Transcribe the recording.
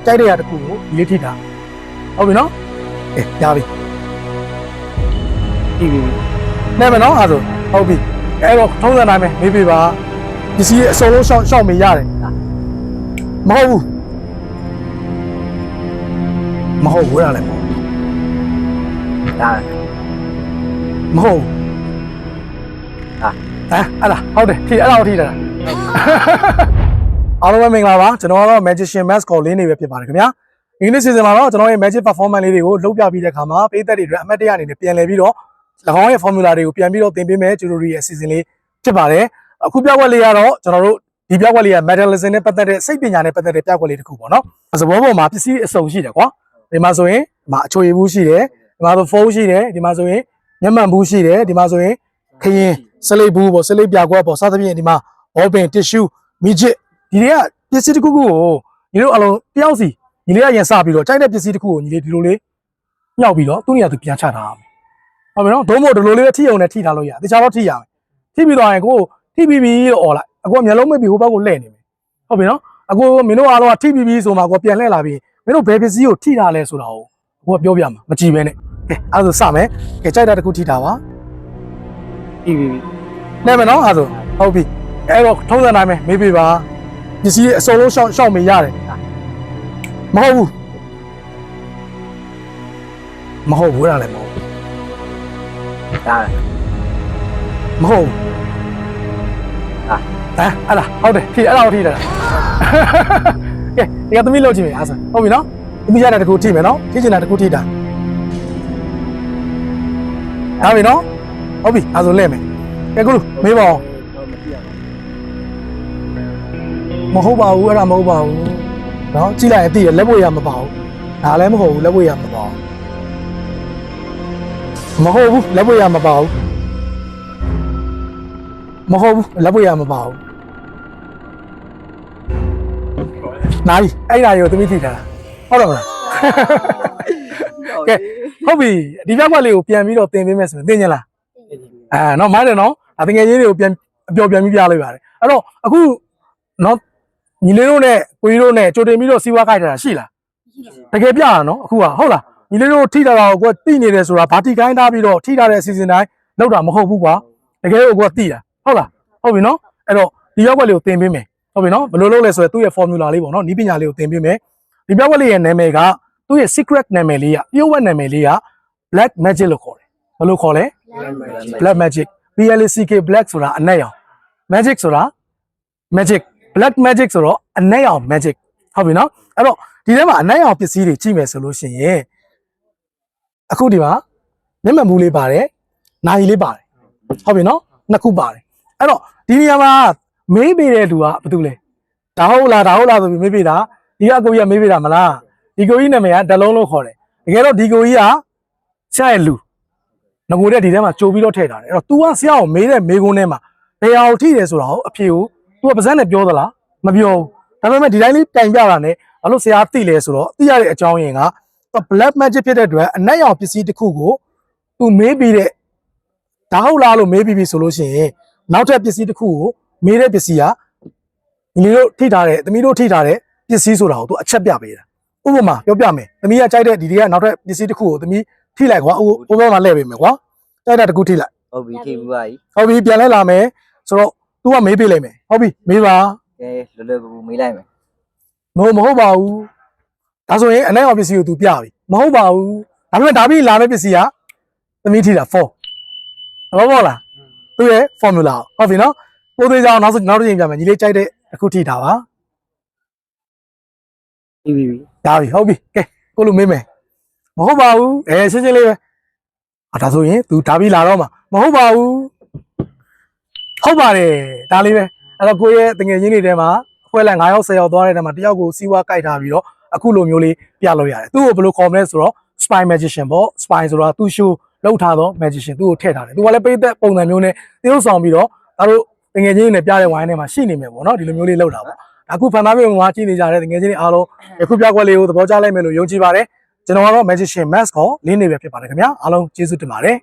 ကြိုက်တဲ့ရတခုကိုဒီလေးထိတာဟုတ်ပြီနော်ရပြီနဲ့မယ်နော်အဲ့ဒါဟုတ်ပြီအဲ့တော့ထုံးစံတိုင်းပဲမေးပြပါပစ္စည်းအစုံလုံးရှောက်မေးရတယ်မဟုတ်ဘူးရလဲမဟုတ်အဲ့ဒါဟုတ်တယ်ထိအဲ့ဒါကိုထိတာအားလုံးပဲမင်္ဂလာပါကျွန်တော်ကတော့ Magician Mask ကိုလင်းနေပဲဖြစ်ပါတယ်ခင်ဗျာဒီနေ့ season မှာတော့ကျွန်တော်ရဲ့ Magic Performance လေးတွေကိုလုပ်ပြပြီးတဲ့အခါမှာပေးသက်တွေအတွက်အမှတ်တရအနေနဲ့ပြန်လည်ပြီးတော့၎င်းရဲ့ formula တွေကိုပြန်ပြီးတော့သင်ပေးမယ်ကျူတိုရီရဲ့ season လေးဖြစ်ပါတယ်အခုပြကွက်လေးကတော့ကျွန်တော်တို့ဒီပြကွက်လေးက metalism နဲ့ပတ်သက်တဲ့စိတ်ပညာနဲ့ပတ်သက်တဲ့ပြကွက်လေးတစ်ခုပေါ့နော်သဘောပေါ်မှာပစ္စည်းအစုံရှိတယ်ကွာဒီမှာဆိုရင်ဒီမှာအချိုရည်ဘူးရှိတယ်ဒီမှာဆိုဖုန်းရှိတယ်ဒီမှာဆိုရင်မျက်မှန်ဘူးရှိတယ်ဒီမှာဆိုရင်ခရင်စလိပ်ဘူးပေါ့စလိပ်ပြကွက်ပေါ့စသဖြင့်ဒီမှာဘောပင် tissue မီဂျစ်ဒီတွေကပစ္စည်းတစ်ခုခုကိုညီတို့အလုံးတယောက်စီညီလေးကရင်စပြီးတော့ကြိုက်တဲ့ပစ္စည်းတစ်ခုကိုညီလေးဒီလိုလေးညှောက်ပြီးတော့သူ့နေရာသူပြန်ချထားအောင်ဟုတ်ပြီနော်ဒုံးမို့ဒီလိုလေးထိအောင်နဲ့ထိထားလို့ရတယ်တခြားတော့ထိရမယ်ထိပြီးတော့ရင်ကိုထိပြီးပြီလို့អော်လိုက်အကူကမျက်လုံးမိတ်ပြီးဟိုဘက်ကိုလှည့်နေမယ်ဟုတ်ပြီနော်အကူမင်းတို့အားလုံးကထိပြီးပြီဆိုမှကိုပြန်လှည့်လာပြီးမင်းတို့ဘယ်ပစ္စည်းကိုထိထားလဲဆိုတာကိုအကူကပြောပြမှာမကြည့်ပဲနဲ့ကဲအဲ့ဒါဆိုစမယ်ကဲကြိုက်တာတစ်ခုထိထားပါထိပြီးပြီနဲ့မယ်နော်အဲ့ဒါဟုတ်ပြီအဲ့တော့ထုံးစံတိုင်းပဲမေးပြပါပစ္စည်းအစုံလုံးရှောက်မေးရတယ်မဟုတ်ဘူးရလဲမဟုတ်မဟုတ်အဲ့ဒါဟုတ်တယ်အဲ့ဒါကိုထိတာကဲဒီကသမီးလောက်ကြည့်မယ်အားစဟုတ်ပြီနော်သမီးရတဲ့တကူထိမယ်နော်ထိချင်တာတကူထိတာဒါပြီနော်ဟုတ်ပြီအားဆိုလဲမယ်ကဲကူမေးပါဦးမဟုတ်ပါဘူးအဲ့ဒါမဟုတ်ပါဘူးနော်ကြည့်လိုက်ရင်သိရလက်ပွေရမပါဘူးဒါလည်းမဟုတ်ဘူးလက်ပွေရမပါဘူးမဟုတ်ဘူးလက်ပွေရမပါဘူးမဟုတ်ဘူးလက်ပွေရမပါဘူးနိုင်အဲ့ဒါရောသမီးထိတာဟုတ်တယ်မလားကဲဟုတ်ပြီဒီပြောက်ွက်လေးကိုပြန်ပြီးတော့သင်ပေးမယ်ဆိုရင်သင်ကြလားနော်မိုင်းတယ်နော်အငယ်ချင်းတွေကိုပြန်အပျော်ပြန်ပြီးပြလိုက်ပါတယ်အဲ့တော့အခုနော်ညီလေးတို့နဲ့ကိုကြီးတို့နဲ့ကြိုတင်ပြီးတော့စီးပွားခိုက်တာရှိလားတကယ်ပြရနော်အခုကဟုတ်လားညီလေးတို့ထိတာတော့ကိုကတိနေတယ်ဆိုတာဗာတီကိုင်းထားပြီးတော့ထိတာတဲ့အစီအစဉ်တိုင်းလောက်တာမဟုတ်ဘူးကွာတကယ်ကိုကတိတာဟုတ်လားဟုတ်ပြီနော်အဲ့တော့ဒီရောက်ွက်လေးကိုသင်ပေးမယ်ဟုတ်ပြီနော်ဘယ်လိုလုပ်လဲဆိုရင်သူ့ရဲ့ formula လေးပေါ့နော်နီးပညာလေးကိုသင်ပေးမယ်ဒီပြောက်ွက်လေးရဲ့နာမည်ကသူ့ရဲ့ secret နာမည်လေးကပြုတ်ဝက်နာမည်လေးက black magic လို့ခေါ်တယ်ဘယ်လိုခေါ်လဲ black magic BLACK black ဆိုတာအနက်ရောင် magic ဆိုတာ magic black magic ဆိုတော့အနက်ရောင် magic ဟုတ်ပြီနော်အဲ့တော့ဒီထဲမှာအနက်ရောင်ပစ္စည်းတွေကြည့်မယ်ဆိုလို့ရှိရင်အခုဒီမှာမျက်မှန်ဘူးလေးပါတယ်နာရီလေးပါတယ်ဟုတ်ပြီနော်နှစ်ခုပါတယ်အဲ့တော့ဒီနေရာမှာမေးပေးတဲ့လူကဘာတူလဲဒါဟုတ်လားဆိုပြီးမေးပေးတာဒီကကိုကြီးကမေးပေးတာမလားဒီကိုကြီးနာမည်ကဒလုံးလို့ခေါ်တယ်တကယ်တော့ဒီကိုကြီးကဆရာရဲ့လူငကိုတဲ့ဒီထဲမှာကြိုပြီးတော့ထည့်ထားတယ်အဲ့တော့ तू ကဆရာကိုမေးတဲ့မေးခွန်းထဲမှာဘယ်ဟာကိုထိတယ်ဆိုတာကိုအဖြေကို तू ကပါဇက်နဲ့ပြောသလားမပြောဘူးဒါပေမဲ့ဒီတိုင်းလေးတိုင်ပြတာနဲ့ဘာလို့ဆရာသိလဲဆိုတော့သိရတဲ့အကြောင်းရင်းက black magic ဖြစ်တဲ့အတွက်အနက်ရောင်ပစ္စည်းတစ်ခုကို तू မေးပြီးတဲ့ဒါဟုတ်လားလို့မေးပြီးပြီဆိုလို့ရှိရင်နောက်ထပ်ပစ္စည်းတစ်ခုကိုမေးတဲ့ပစ္စည်းကညီတို့ထိထားတဲ့သမီးတို့ထိထားတဲ့ပစ္စည်းဆိုတာကို तू အချက်ပြပေးတာဥပမာပြောပြမယ်သမီးကကြိုက်တဲ့ဒီတွေကနောက်ထပ်ပစ္စည်းတစ်ခုကိုသမီးထိလိုက်ကွာဟိုဘက်မှာလှည့်ပေးမယ်ကွာကြိုက်တဲ့တစ်ခုထိလိုက်ဟုတ်ပြီထိပြီပါပြီဟုတ်ပြီပြန်လဲလာမယ်ဆိုတော့ तू ကမေးပေးလိုက်မယ်ဟုတ်ပြီမေးပါကဲလွယ်ကူမေးလိုက်မယ်မဟုတ်ပါဘူးဒါဆိုရင်အနက်ရောင်ပစ္စည်းကို तू ပြပြီမဟုတ်ပါဘူးဒါပေမဲ့ဒါပြီးလာမယ့်ပစ္စည်းကသမီးထိတာ4ဟုတ်လားသူ့ရဲ့ formula ဟုတ်ပြီနော်ပိုးသေးကြအောင်နောက်တစ်ချိန်ပြမယ်ညီလေးကြိုက်တဲ့အခုထိတာပါပြီးပြီဒါပြီဟုတ်ပြီကဲကိုလူမေးမယ်မဟုတ်ပါဘူးရှင်းလေးပဲဒါဆိုရင် तू ဒါပြီးလာတော့မှာမဟုတ်ပါဘူးဟုတ်ပါတယ်ဒါလေးပဲအဲ့တော့ကိုရဲ့တငယ်ချင်းတွေထဲမှာအဖွဲလိုက်9ယောက်10ယောက်သွားတဲ့ထဲမှာတယောက်ကိုစီးဝါးကြိုက်ထားပြီးတော့အခုလိုမျိုးလေးပြလို့ရတယ်သူ့ကိုဘယ်လိုခေါ်မလဲဆိုတော့ spy magician ပေါ့ spy ဆိုတာသူ့ show လောက်ထားတော့ magician သူ့ကိုထည့်ထားတယ်သူကလည်းပိတ်သက်ပုံစံမျိုးနဲ့တရုပ်ဆောင်ပြီးတော့ဒါတို့တငယ်ချင်းတွေနဲ့ပြတဲ့ဝိုင်းထဲမှာရှိနေမယ်ပေါ့နော်ဒီလိုမျိုးလေးလောက်တာပေါ့အခုဖန်သားမျိုးမှာကြည့်နေကြတဲ့တငယ်ချင်းတွေအားလုံးအခုပြကွက်လေးကိုသဘောကျလိုက်မယ်လို့ယုံကြည်ပါတယ်ကျွန်တော်ကတော့ magician mask ကိုလင်းနေပဲဖြစ်ပါတယ်ခင်ဗျာအားလုံးကျေးဇူးတင်ပါတယ်